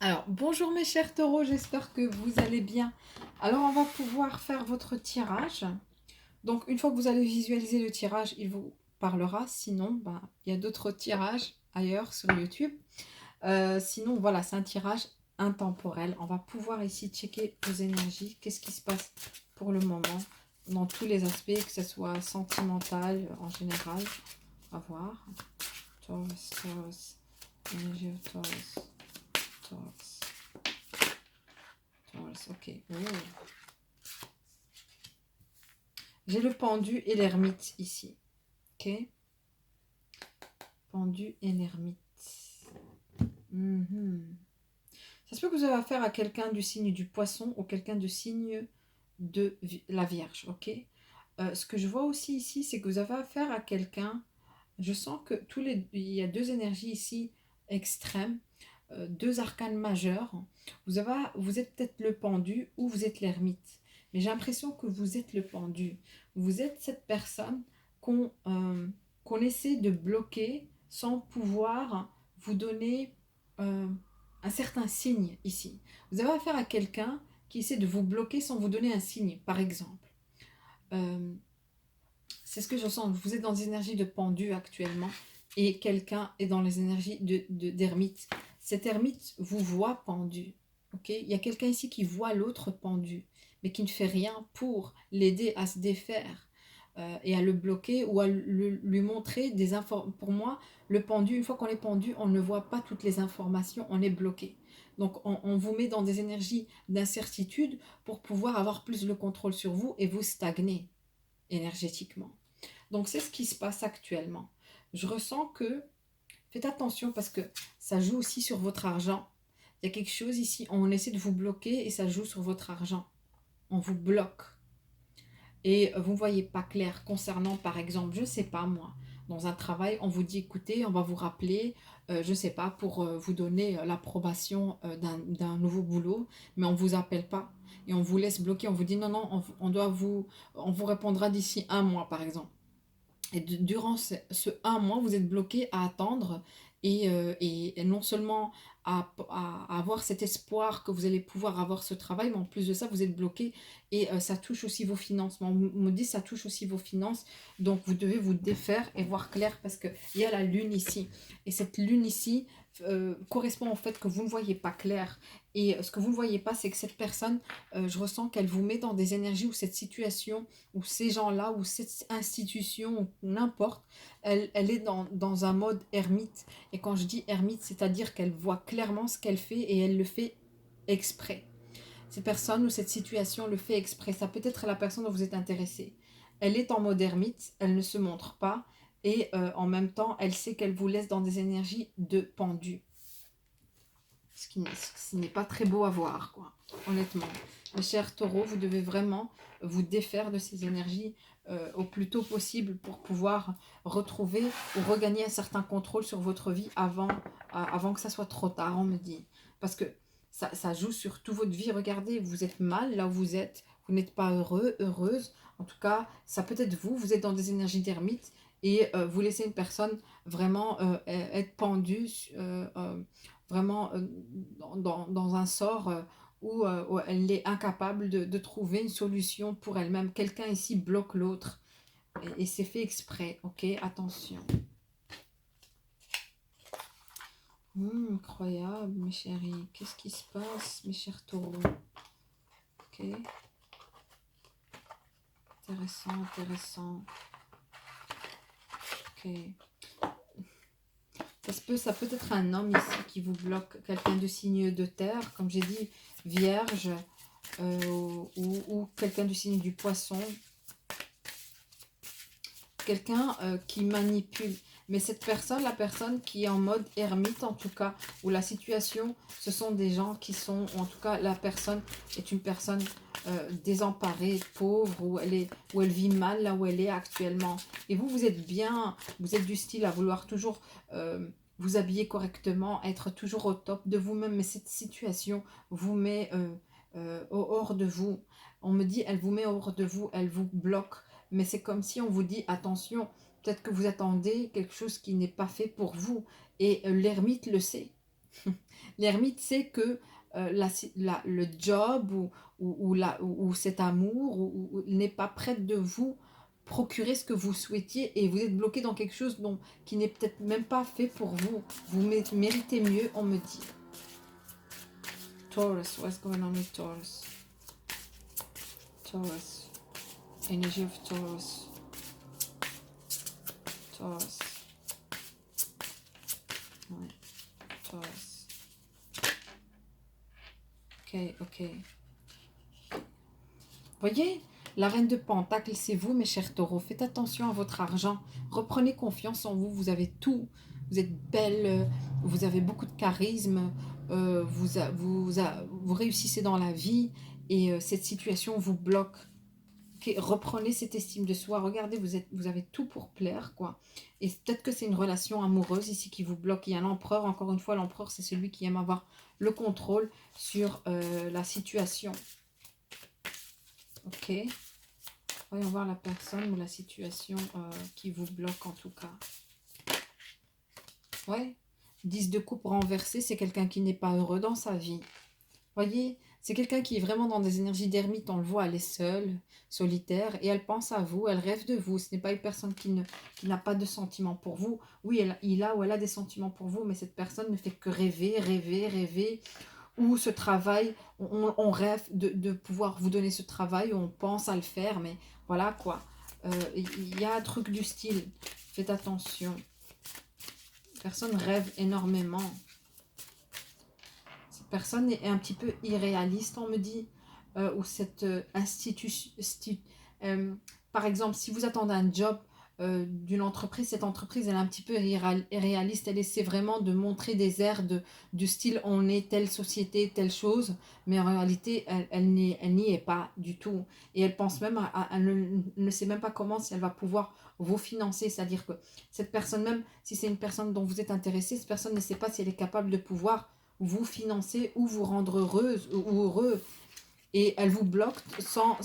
Alors, bonjour mes chers taureaux, j'espère que vous allez bien. Alors, on va pouvoir faire votre tirage. Donc, une fois que vous allez visualiser le tirage, il vous parlera. Sinon, ben, il y a d'autres tirages ailleurs sur YouTube. Sinon, voilà, c'est un tirage intemporel. On va pouvoir ici checker vos énergies. Qu'est-ce qui se passe pour le moment dans tous les aspects, que ce soit sentimental en général. On va voir. Taurus, Taurus, énergie of Taurus, Taurus. Ok. Oh. J'ai le pendu et l'ermite ici. Ok. Pendu et l'ermite. Ça se peut que vous avez affaire à quelqu'un du signe du poisson ou quelqu'un du signe de la Vierge. Ok. Ce que je vois aussi ici, c'est que vous avez affaire à quelqu'un. Je sens que il y a deux énergies ici extrêmes, deux arcanes majeurs. Vous êtes peut-être le pendu ou vous êtes l'ermite. Mais j'ai l'impression que vous êtes le pendu. Vous êtes cette personne qu'on essaie de bloquer sans pouvoir vous donner euh, un certain signe ici. Vous avez affaire à quelqu'un qui essaie de vous bloquer sans vous donner un signe, par exemple. Euh, c'est ce que je sens. Vous êtes dans des énergies de pendu actuellement et quelqu'un est dans les énergies d'ermite. Cet ermite vous voit pendu. Okay, il y a quelqu'un ici qui voit l'autre pendu, mais qui ne fait rien pour l'aider à se défaire et à le bloquer ou à lui montrer des informations. Pour moi, le pendu, une fois qu'on est pendu, on ne voit pas toutes les informations, on est bloqué. Donc on vous met dans des énergies d'incertitude pour pouvoir avoir plus le contrôle sur vous et vous stagner énergétiquement. Donc c'est ce qui se passe actuellement. Je ressens que, faites attention parce que ça joue aussi sur votre argent. Il y a quelque chose ici, on essaie de vous bloquer et ça joue sur votre argent. On vous bloque. Et vous ne voyez pas clair concernant, par exemple, je ne sais pas moi, dans un travail, on vous dit, écoutez, on va vous rappeler, je ne sais pas, pour vous donner l'approbation d'un nouveau boulot, mais on ne vous appelle pas. Et on vous laisse bloquer, on vous dit, non, non, on vous répondra d'ici un mois, par exemple. Et durant ce un mois, vous êtes bloqué à attendre et non seulement à avoir cet espoir que vous allez pouvoir avoir ce travail, mais en plus de ça, vous êtes bloqué et ça touche aussi vos finances. On me dit ça touche aussi vos finances, donc vous devez vous défaire et voir clair parce qu'il y a la lune ici. Et cette lune ici correspond au fait que vous ne voyez pas clair. Et ce que vous ne voyez pas, c'est que cette personne, je ressens qu'elle vous met dans des énergies ou cette situation ou ces gens-là, ou cette institution, ou n'importe, elle est dans un mode ermite. Et quand je dis ermite, c'est-à-dire qu'elle voit clairement ce qu'elle fait et elle le fait exprès. Cette personne ou cette situation le fait exprès. Ça peut être la personne dont vous êtes intéressé. Elle est en mode ermite, elle ne se montre pas et en même temps, elle sait qu'elle vous laisse dans des énergies de pendu. Ce qui n'est pas très beau à voir, quoi, honnêtement. Mes chers taureaux, vous devez vraiment vous défaire de ces énergies au plus tôt possible pour pouvoir retrouver ou regagner un certain contrôle sur votre vie avant que ça soit trop tard, on me dit. Parce que ça joue sur toute votre vie. Regardez, vous êtes mal là où vous n'êtes pas heureux, heureuse. En tout cas, ça peut être vous, vous êtes dans des énergies d'ermite et vous laissez une personne vraiment être pendue vraiment dans un sort où elle est incapable de trouver une solution pour elle-même. Quelqu'un ici bloque l'autre et c'est fait exprès, ok? Attention. Incroyable, mes chéris. Qu'est-ce qui se passe, mes chers taureaux? Ok. Intéressant, intéressant. Ok. Ça peut être un homme ici qui vous bloque, quelqu'un de signe de terre, comme j'ai dit, vierge, ou quelqu'un du signe du poisson, quelqu'un qui manipule. Mais cette personne, la personne qui est en mode ermite en tout cas, où la situation, ce sont des gens qui sont, en tout cas la personne est une personne désemparée, pauvre, où elle vit mal là où elle est actuellement. Et vous, vous êtes bien, vous êtes du style à vouloir toujours vous habiller correctement, être toujours au top de vous-même, mais cette situation vous met hors de vous. On me dit, elle vous met hors de vous, elle vous bloque. Mais c'est comme si on vous dit, attention, peut-être que vous attendez quelque chose qui n'est pas fait pour vous. Et l'ermite le sait. L'ermite sait que le job ou cet amour n'est pas prêt de vous procurer ce que vous souhaitiez et vous êtes bloqué dans quelque chose qui n'est peut-être même pas fait pour vous. Vous méritez mieux, on me dit. Taurus, what's going on with Taurus? Taurus. Energy of Taurus. Taurus. Ouais. Taurus. Ok. Voyez, la reine de Pentacle, c'est vous, mes chers taureaux. Faites attention à votre argent. Reprenez confiance en vous. Vous avez tout. Vous êtes belle. Vous avez beaucoup de charisme. Vous réussissez dans la vie. Et cette situation vous bloque. Okay, reprenez cette estime de soi. Regardez, vous avez tout pour plaire, quoi. Et peut-être que c'est une relation amoureuse ici qui vous bloque. Il y a l'empereur. Encore une fois, l'empereur, c'est celui qui aime avoir le contrôle sur la situation. Ok. Voyons voir la personne ou la situation qui vous bloque en tout cas. Ouais. 10 de coupe renversé, c'est quelqu'un qui n'est pas heureux dans sa vie. Voyez, c'est quelqu'un qui est vraiment dans des énergies d'ermite, on le voit, elle est seule, solitaire, et elle pense à vous, elle rêve de vous. Ce n'est pas une personne qui n'a pas de sentiments pour vous. Oui, il a ou elle a des sentiments pour vous, mais cette personne ne fait que rêver, ou ce travail, on rêve de pouvoir vous donner ce travail, on pense à le faire, mais voilà quoi. Il y a un truc du style, faites attention. Personne rêve énormément. Cette personne est un petit peu irréaliste, on me dit, ou cette par exemple, si vous attendez un job d'une entreprise, cette entreprise, elle est un petit peu irréaliste, elle essaie vraiment de montrer des airs du style on est telle société, telle chose, mais en réalité, elle n'y est pas du tout. Et elle pense même elle ne sait même pas comment, si elle va pouvoir vous financer, c'est-à-dire que cette personne, même si c'est une personne dont vous êtes intéressé, cette personne ne sait pas si elle est capable de pouvoir vous financer ou vous rendre heureuse ou heureux. Et elle vous bloque sans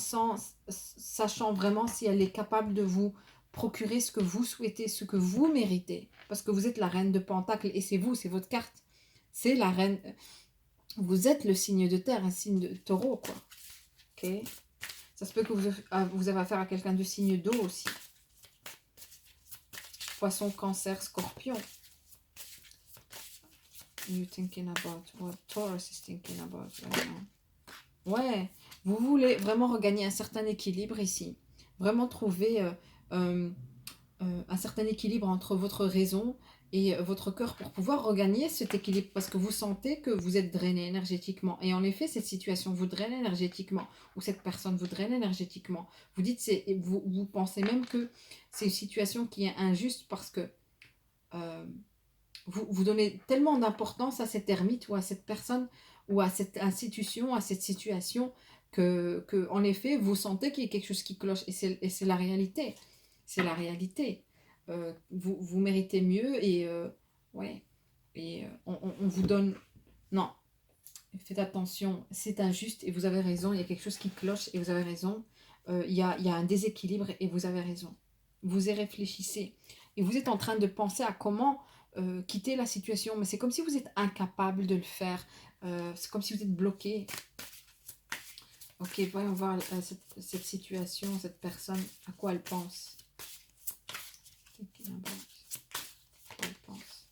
sachant vraiment si elle est capable de vous procurer ce que vous souhaitez, ce que vous méritez. Parce que vous êtes la reine de Pentacle et c'est vous, c'est votre carte. C'est la reine. Vous êtes le signe de terre, un signe de taureau, quoi. Ok. Ça se peut que vous avez affaire à quelqu'un de signe d'eau aussi. Poisson, cancer, scorpion. You thinking about what Taurus is thinking about right now. Ouais, vous voulez vraiment regagner un certain équilibre ici. Vraiment trouver un certain équilibre entre votre raison et votre cœur pour pouvoir regagner cet équilibre parce que vous sentez que vous êtes drainé énergétiquement. Et en effet, cette situation vous draine énergétiquement ou cette personne vous draine énergétiquement. Vous dites, vous pensez même que c'est une situation qui est injuste parce que vous donnez tellement d'importance à cette ermite ou à cette personne ou à cette institution, à cette situation que en effet, vous sentez qu'il y a quelque chose qui cloche et c'est la réalité. C'est la réalité. Vous méritez mieux et ouais. Et on vous donne... Non, faites attention, c'est injuste et vous avez raison, il y a quelque chose qui cloche et vous avez raison. Il y a un déséquilibre et vous avez raison. Vous y réfléchissez et vous êtes en train de penser à comment quitter la situation, mais c'est comme si vous êtes incapable de le faire. C'est comme si vous êtes bloqué. Ok, voyons voir cette situation, cette personne, à quoi elle pense. Elle pense.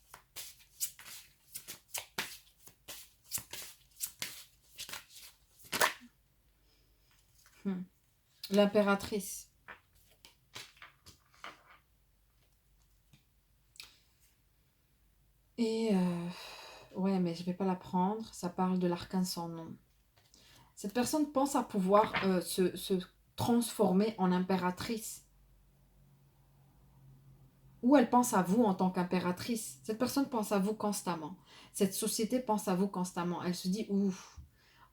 L'impératrice. Et ouais, mais je vais pas la prendre. Ça parle de l'arcane sans nom. Cette personne pense à pouvoir se transformer en impératrice. Ou elle pense à vous en tant qu'impératrice. Cette personne pense à vous constamment. Cette société pense à vous constamment. Elle se dit, ouf,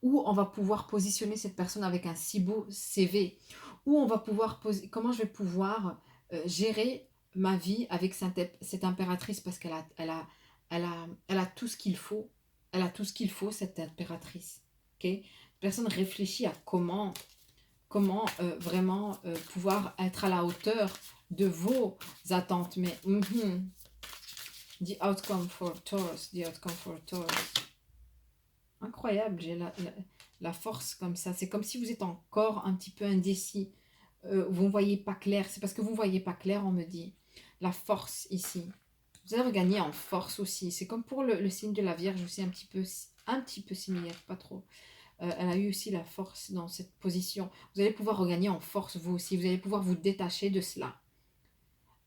où on va pouvoir positionner cette personne avec un si beau CV. Où on va pouvoir comment je vais pouvoir gérer ma vie avec cette impératrice parce elle a tout ce qu'il faut. Elle a tout ce qu'il faut, cette impératrice. Okay? Personne réfléchit à comment vraiment pouvoir être à la hauteur de vos attentes. Mais The outcome for Taurus. The outcome for Taurus. Incroyable, j'ai la force comme ça. C'est comme si vous êtes encore un petit peu indécis. Vous ne voyez pas clair. C'est parce que vous ne voyez pas clair, on me dit. La force ici. Vous allez regagner en force aussi. C'est comme pour le signe de la Vierge aussi, un petit peu similaire, pas trop. Elle a eu aussi la force dans cette position. Vous allez pouvoir regagner en force vous aussi. Vous allez pouvoir vous détacher de cela.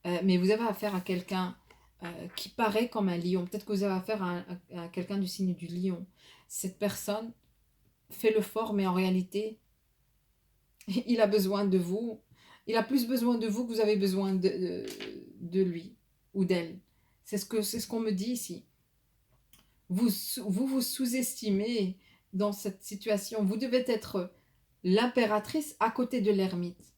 Mais vous avez affaire à quelqu'un qui paraît comme un lion. Peut-être que vous avez affaire à quelqu'un du signe du lion. Cette personne fait le fort, mais en réalité, il a besoin de vous. Il a plus besoin de vous que vous avez besoin de lui ou d'elle. C'est ce qu'on me dit ici. Vous sous-estimez dans cette situation. Vous devez être l'impératrice à côté de l'ermite.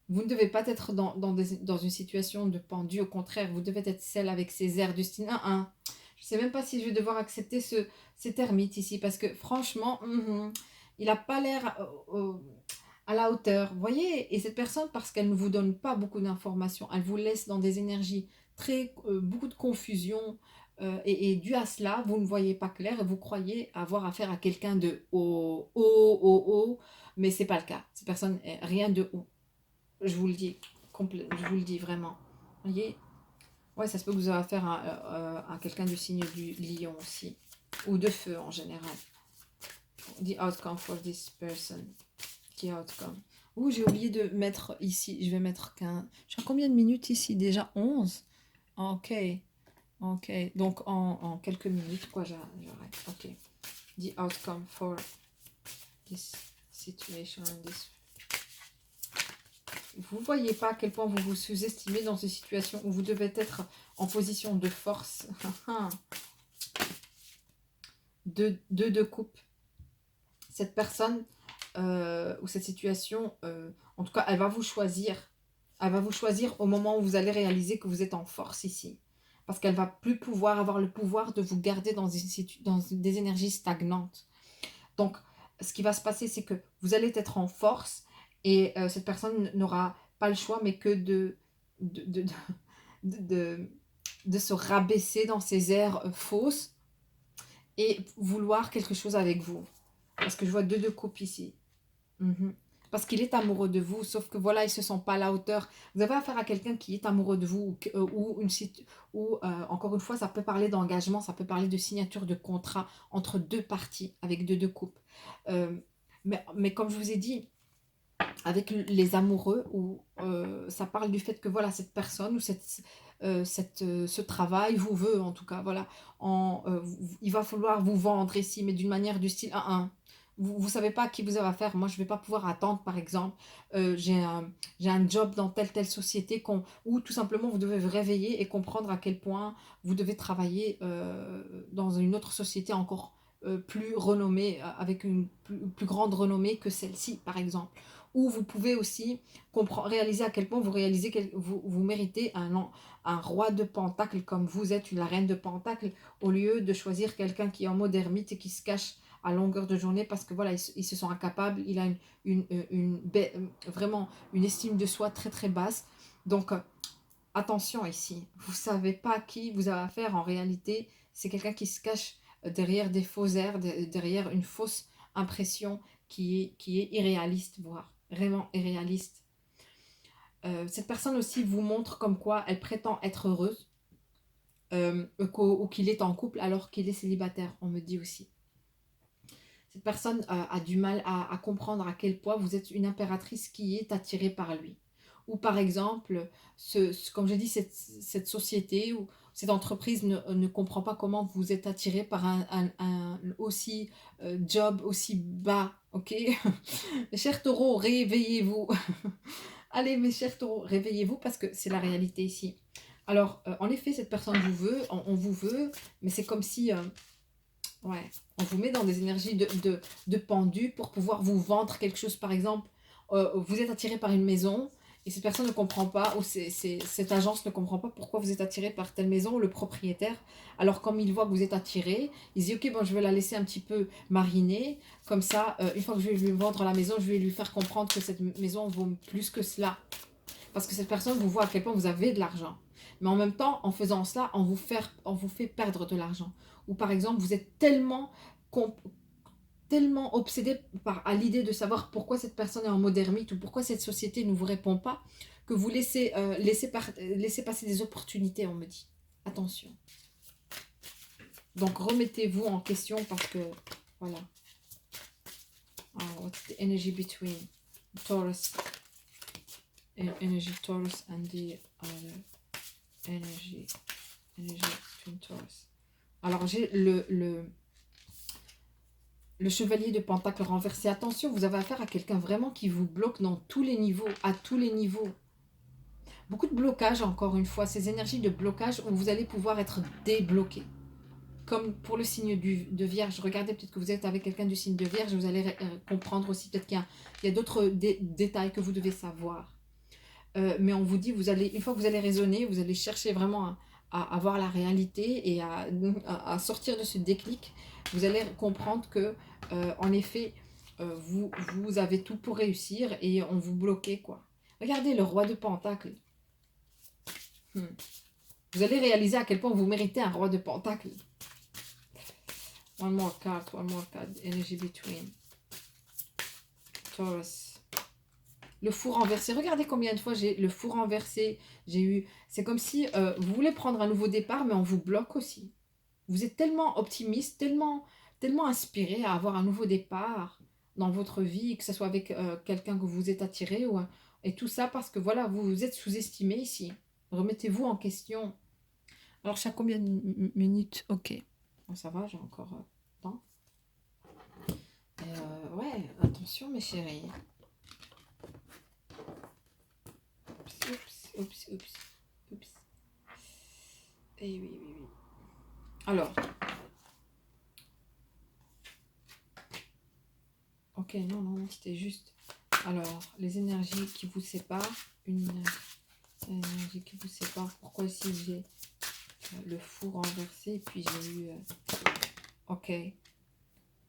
Vous ne devez pas être dans une situation de pendu. Au contraire, vous devez être celle avec ses airs du style 1-1. Je ne sais même pas si je vais devoir accepter cet ermite ici. Parce que franchement, il n'a pas l'air à la hauteur. Vous voyez. Et cette personne, parce qu'elle ne vous donne pas beaucoup d'informations, elle vous laisse dans des énergies beaucoup de confusion. Et dû à cela, vous ne voyez pas clair et vous croyez avoir affaire à quelqu'un de haut. Mais ce n'est pas le cas. Cette personne est rien de haut. Je vous le dis, je vous le dis vraiment. Vous voyez? Ouais, ça se peut que vous ayez affaire à quelqu'un du signe du lion aussi. Ou de feu en général. The outcome for this person. The outcome. Ouh, j'ai oublié de mettre ici. Je vais mettre qu'un... J'ai combien de minutes ici? Déjà 11. Ok. Ok. Donc en quelques minutes, quoi, j'arrête. Ok. The outcome for this situation. Vous ne voyez pas à quel point vous vous sous-estimez dans ces situations où vous devez être en position de force. de coupe. Cette personne ou cette situation, en tout cas, elle va vous choisir. Elle va vous choisir au moment où vous allez réaliser que vous êtes en force ici. Parce qu'elle va plus avoir le pouvoir de vous garder dans des énergies stagnantes. Donc, ce qui va se passer, c'est que vous allez être en force et cette personne n'aura pas le choix, mais que de se rabaisser dans ses airs fausses et vouloir quelque chose avec vous. Parce que je vois deux coupes ici. Parce qu'il est amoureux de vous, sauf que voilà, il ne se sent pas à la hauteur. Vous avez affaire à quelqu'un qui est amoureux de vous, ou encore une fois, ça peut parler d'engagement, ça peut parler de signature de contrat entre deux parties, avec deux coupes. Mais comme je vous ai dit, avec les amoureux, ça parle du fait que voilà, cette personne ou ce travail vous veut, en tout cas, voilà, il va falloir vous vendre ici, mais d'une manière du style 1-1. Vous ne savez pas à qui vous avez affaire. Moi, je ne vais pas pouvoir attendre, par exemple, j'ai un job dans telle société où tout simplement vous devez vous réveiller et comprendre à quel point vous devez travailler dans une autre société encore plus renommée, avec une plus grande renommée que celle-ci, par exemple. Ou vous pouvez aussi réaliser à quel point vous méritez un roi de Pentacle comme vous êtes la reine de Pentacle, au lieu de choisir quelqu'un qui est en mode ermite et qui se cache à longueur de journée parce que voilà, il se sent incapable, il a vraiment une estime de soi très très basse. Donc attention ici, vous ne savez pas à qui vous avez affaire en réalité, c'est quelqu'un qui se cache derrière des faux airs, derrière une fausse impression qui est irréaliste, voire vraiment irréaliste. Cette personne aussi vous montre comme quoi elle prétend être heureuse ou qu'il est en couple alors qu'il est célibataire, on me dit aussi. Cette personne a du mal à comprendre à quel point vous êtes une impératrice qui est attirée par lui. Ou par exemple, comme j'ai dit, cette société ou cette entreprise ne comprend pas comment vous êtes attiré par un aussi job aussi bas, ok? Mes chers taureaux, réveillez-vous. Allez, mes chers taureaux, réveillez-vous parce que c'est la réalité ici. Alors, en effet, cette personne vous veut, on vous veut, mais c'est comme si... ouais, on vous met dans des énergies de pendu pour pouvoir vous vendre quelque chose. Par exemple, vous êtes attiré par une maison et cette personne ne comprend pas, ou cette agence ne comprend pas pourquoi vous êtes attiré par telle maison, ou le propriétaire. Alors comme il voit que vous êtes attiré, il se dit ok, bon, je vais la laisser un petit peu mariner. Comme ça, une fois que je vais lui vendre la maison, je vais lui faire comprendre que cette maison vaut plus que cela. Parce que cette personne vous voit à quel point vous avez de l'argent. Mais en même temps, en faisant cela, on vous fait perdre de l'argent. Ou par exemple, vous êtes tellement obsédé à l'idée de savoir pourquoi cette personne est en mode ermite ou pourquoi cette société ne vous répond pas, que vous laissez passer des opportunités, on me dit. Attention. Donc remettez-vous en question parce que, voilà. What's the energy between Taurus, energy Taurus and the other energy between Taurus. Alors j'ai le chevalier de Pentacle renversé. Attention, vous avez affaire à quelqu'un vraiment qui vous bloque dans tous les niveaux, à tous les niveaux. Beaucoup de blocage, encore une fois, ces énergies de blocage où vous allez pouvoir être débloqué. Comme pour le signe de Vierge, regardez, peut-être que vous êtes avec quelqu'un du signe de Vierge, vous allez comprendre aussi, peut-être qu'il y a d'autres détails que vous devez savoir. Mais on vous dit, une fois que vous allez raisonner, vous allez chercher vraiment à voir la réalité et à sortir de ce déclic. Vous allez comprendre que, en effet, vous avez tout pour réussir et on vous bloquait, quoi. Regardez le roi de Pentacle. Vous allez réaliser à quel point vous méritez un roi de Pentacle. One more card, energy between Taurus. Le fou renversé. Regardez combien de fois j'ai le fou renversé. J'ai eu. C'est comme si vous voulez prendre un nouveau départ, mais on vous bloque aussi. Vous êtes tellement optimiste, tellement inspiré à avoir un nouveau départ dans votre vie, que ce soit avec quelqu'un que vous êtes attiré et tout ça parce que voilà, vous êtes sous-estimé ici. Remettez-vous en question. Alors, chaque combien de minutes? Ok. Bon, ça va, j'ai encore temps. Ouais, attention mes chéris. Oups. Eh oui. Alors. Ok, non, c'était juste. Alors, les énergies qui vous séparent. Une énergie qui vous sépare. Pourquoi ici j'ai le fou renversé et puis j'ai eu... ok.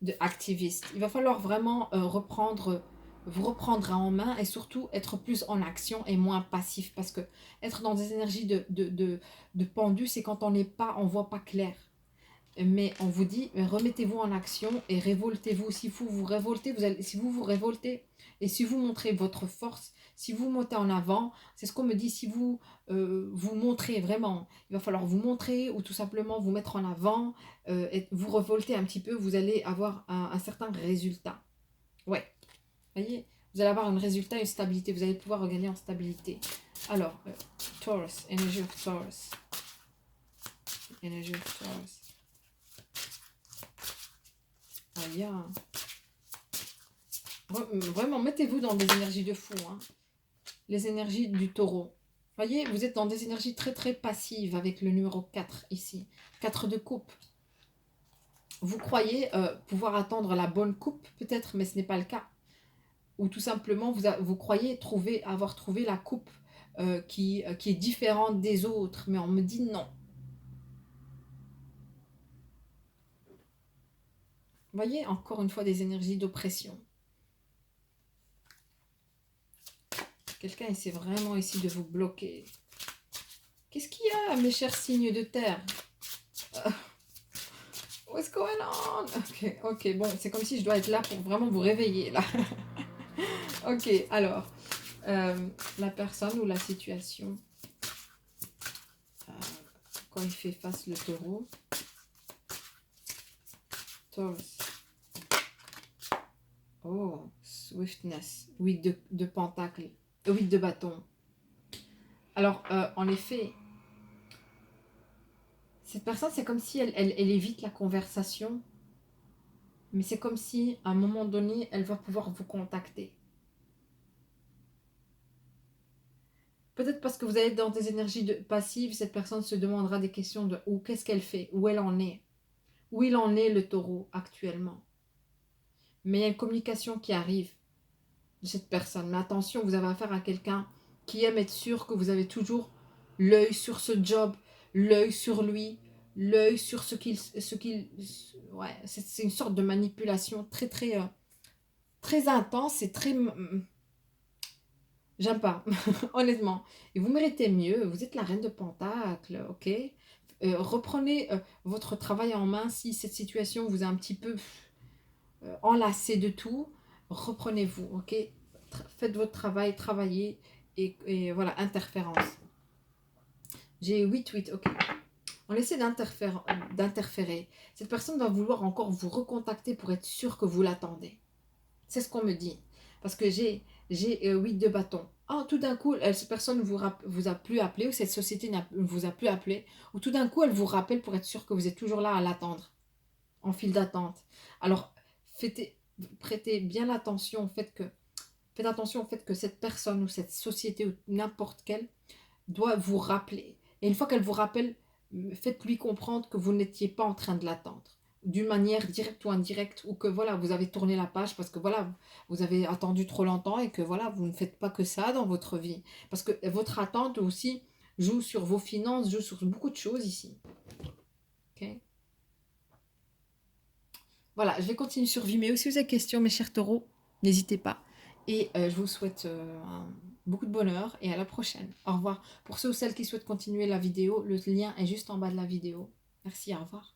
De activiste. Il va falloir vraiment vous reprendre en main et surtout être plus en action et moins passif parce que être dans des énergies de pendu, c'est quand on voit pas clair. Mais on vous dit, remettez-vous en action et révoltez-vous. Si vous vous révoltez, si vous vous révoltez et si vous montrez votre force, si vous montez en avant, c'est ce qu'on me dit, si vous vous montrez vraiment, il va falloir vous montrer ou tout simplement vous mettre en avant et vous révolter un petit peu, vous allez avoir un certain résultat. Ouais, voyez, vous allez avoir un résultat, une stabilité, vous allez pouvoir regagner en stabilité. Alors, Taurus, Energy of Taurus. Energy of Taurus. Ah, bien. Vraiment, mettez-vous dans des énergies de fou. Hein. Les énergies du taureau. Voyez, vous êtes dans des énergies très très passives avec le numéro 4 ici. 4 de coupe. Vous croyez pouvoir attendre la bonne coupe peut-être, mais ce n'est pas le cas. Ou tout simplement, vous croyez avoir trouvé la coupe qui est différente des autres. Mais on me dit non. Voyez, encore une fois, des énergies d'oppression. Quelqu'un essaie vraiment ici de vous bloquer. Qu'est-ce qu'il y a, mes chers signes de terre? What's going on? Ok, bon, c'est comme si je dois être là pour vraiment vous réveiller, là. Ok, alors, la personne ou la situation, quand il fait face le taureau, Taurus. Oh, swiftness, 8 de pentacle, 8 de bâton. Alors, en effet, cette personne, c'est comme si elle évite la conversation, mais c'est comme si, à un moment donné, elle va pouvoir vous contacter. Peut-être parce que vous êtes dans des énergies passives, cette personne se demandera des questions de qu'est-ce qu'elle fait, où elle en est, où il en est le taureau actuellement. Mais il y a une communication qui arrive de cette personne. Mais attention, vous avez affaire à quelqu'un qui aime être sûr que vous avez toujours l'œil sur ce job, l'œil sur lui, l'œil sur ce qu'il... Ouais, c'est une sorte de manipulation très intense et très... J'aime pas, honnêtement. Et vous méritez mieux, vous êtes la reine de Pentacle, ok? Reprenez votre travail en main si cette situation vous a un petit peu enlacé de tout. Reprenez-vous, ok? Faites votre travail, travaillez et voilà, interférence. J'ai 8-8, ok. On essaie d'interférer. Cette personne va vouloir encore vous recontacter pour être sûr que vous l'attendez. C'est ce qu'on me dit. Parce que j'ai 8 de bâton. Ah, tout d'un coup, cette personne vous a plus appelé ou cette société ne vous a plus appelé. Ou tout d'un coup, elle vous rappelle pour être sûr que vous êtes toujours là à l'attendre, en file d'attente. Alors, faites, prêtez bien attention au fait que, faites attention au fait que cette personne ou cette société ou n'importe quelle doit vous rappeler. Et une fois qu'elle vous rappelle, faites-lui comprendre que vous n'étiez pas en train de l'attendre d'une manière directe ou indirecte, ou que voilà, vous avez tourné la page parce que voilà, vous avez attendu trop longtemps et que voilà, vous ne faites pas que ça dans votre vie. Parce que votre attente aussi joue sur vos finances, joue sur beaucoup de choses ici. Ok. Voilà, je vais continuer sur Vimeo. Si vous avez des questions, mes chers taureaux, n'hésitez pas. Et je vous souhaite beaucoup de bonheur et à la prochaine. Au revoir. Pour ceux ou celles qui souhaitent continuer la vidéo, le lien est juste en bas de la vidéo. Merci, au revoir.